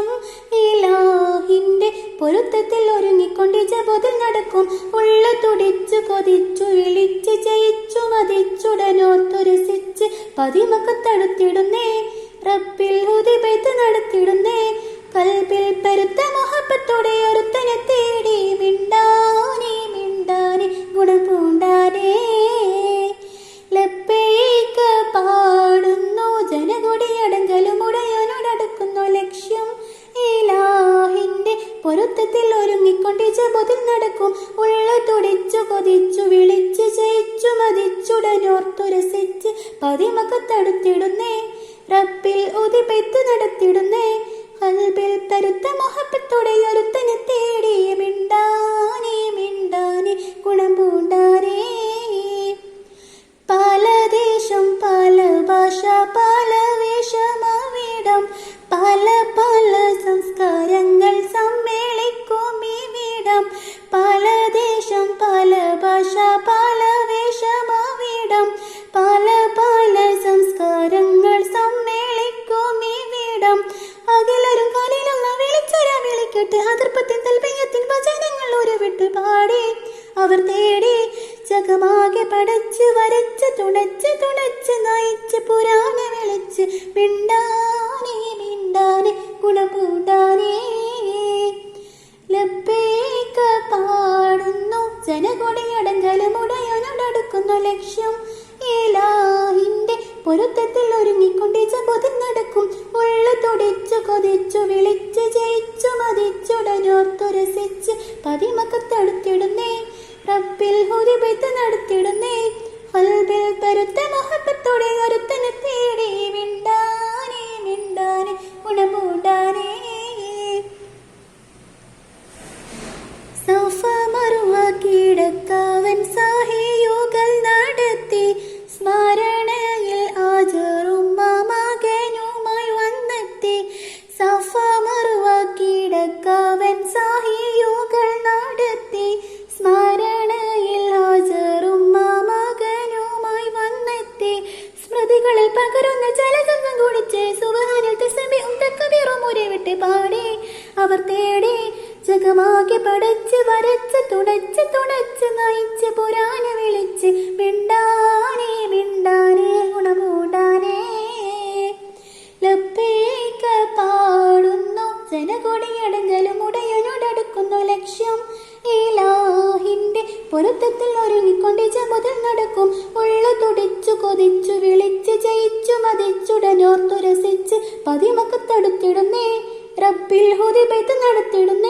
ലക്ഷ്യം. ഇലാഹിന്റെ പൊരുത്തത്തിൽ ഒരുങ്ങിക്കൊണ്ട് ജബോതിൽ നടക്കും. ഉള്ള തുടിച്ചു കൊതിച്ചു വിളിച്ച് ജയിച്ചു മതിച്ചുടനോർത്തുരസിച്ച് പതിമക്കത്തടുത്തിടുന്നേ. റബ്ബിൽ ഹുദിബൈത്ത് നടത്തിടുന്നേ. കൽബിൽ പരുത്ത മുഹബത്തോടെ ഒരുത്തനെ തേടി മിണ്ടാനെ മിണ്ടാനെ ഗുണം പൂണ്ടാനേ. ലബ്ബൈക പാടുന്നു ജനകൊടിയടങ്കലും ഉടയാനോടടുക്കുന്നു ലക്ഷ്യം. ഇലാഹിന്റെ പൊരുത്തത്തിൽ ഒരുങ്ങിക്കൊണ്ട് ജബോതിൽ നടക്കും. ഉള്ള തുടിച്ചു കൊതിച്ചു വിളിച്ച് ജയിച്ചു മതിച്ചുടനോർത്തുരസിച്ച് പതിമക്കത്തടുത്തിടുന്നേ. റബ്ബിൽ ഉദിബൈത്ത് നടത്തിടുന്നേ. കൽബിൽ തരുത്ത മുഹബത്തോടെ ഒരുത്തനെ തേടി മിണ്ടാനെ മിണ്ടാനെ ഗുണം പൂണ്ടാനേ. പല ദേശം പല ഭാഷ പല വേഷമാവിടം പല പല സംസ്കാരങ്ങൾ സമ്മേളിക്കും ഇവിടം. പല ദേശം പല ഭാഷ പല വേഷമാവിടം പല പല സംസ്കാരങ്ങൾ സമ്മേളിക്കും ഇവിടം. അകലരും കാലിലുള്ള വിളിച്ചര വിളിക്കട്ടെ അതിർപ്പത്തിൻ തൽപയത്തിൻ വചനങ്ങൾ ഉരുവിട്ട് പാടി അവർ തേടി ജഗമാകെ പടച്ച് വരച്ച് തുണച്ച് തുണച്ച് നയിച്ച് പുരാണ വിളിച്ച് മിണ്ടാനെ മിണ്ടാനെ ഗുണപൂണ്ടാനേ. ലബ്ബൈക പാടുന്നു ജനകൊടിയടങ്കലും ഉടയാനോടടുക്കുന്നു ലക്ഷ്യം. ഇലാഹിന്റെ പൊരുത്തത്തിൽ ഒരുങ്ങിക്കൊണ്ട് ജബോതിൽ നടക്കും. ഉള്ള തുടിച്ചു കൊതിച്ചു വിളിച്ച് ജയിച്ചു മതിച്ചുടനോർത്തുരസിച്ച് പതിമക്കത്തടുത്തിടുന്നേ. റബ്ബിൽ ഹുദിബൈത്ത് നടത്തിടുന്നേ. കൽബിൽ പരുത്ത മുഹബത്തോടെ ഒരുത്തനെ തേടി മിണ്ടാനെ മിണ്ടാനെ ഗുണപൂണ്ടാനേ. സഫ മറുവ കീഴക്കവൻ സാഹിയുകൾ നടത്തി സ്മരണയിൽ ആജറും മകനുമായി വന്നെത്തി. സഫ മറുവ കീഴക്കവൻ സാഹിയുകൾ നടത്തി സ്മരണയിൽ ആജറും മകനുമായി വന്നെത്തി. സ്മൃതികളിൽ പകരുന്ന ജലഗംഗം കുടിച്ച് സുബ്ഹാനൽ തസ്ബീഹും തക്ബീറും ഉരുവിട്ട് പാടി അവർ തേടി ജഗമാകെ പടച്ച് വരച്ച് തുണച്ച് തുണച്ച് നയിച്ച് പുരാണ വിളിച്ച് മിണ്ടാനെ മിണ്ടാനെ ഗുണപൂണ്ടാനേ. ലബ്ബൈക പാടുന്നു ജനകൊടിയടങ്കലും ഉടയാനോടടുക്കുന്നു ലക്ഷ്യം. ഇലാഹിന്റെ പൊരുത്തത്തിൽ ഒരുങ്ങിക്കൊണ്ട് ജബോതിൽ നടക്കും. ഉള്ള തുടിച്ചു കൊതിച്ചു വിളിച്ച് ജയിച്ചു മതിച്ചുടനോർത്തുരസിച്ച് പതിമക്കത്തടുത്തിടുന്നേ. റബ്ബിൽ ഹുദിബൈത്ത് നടത്തിടുന്നു.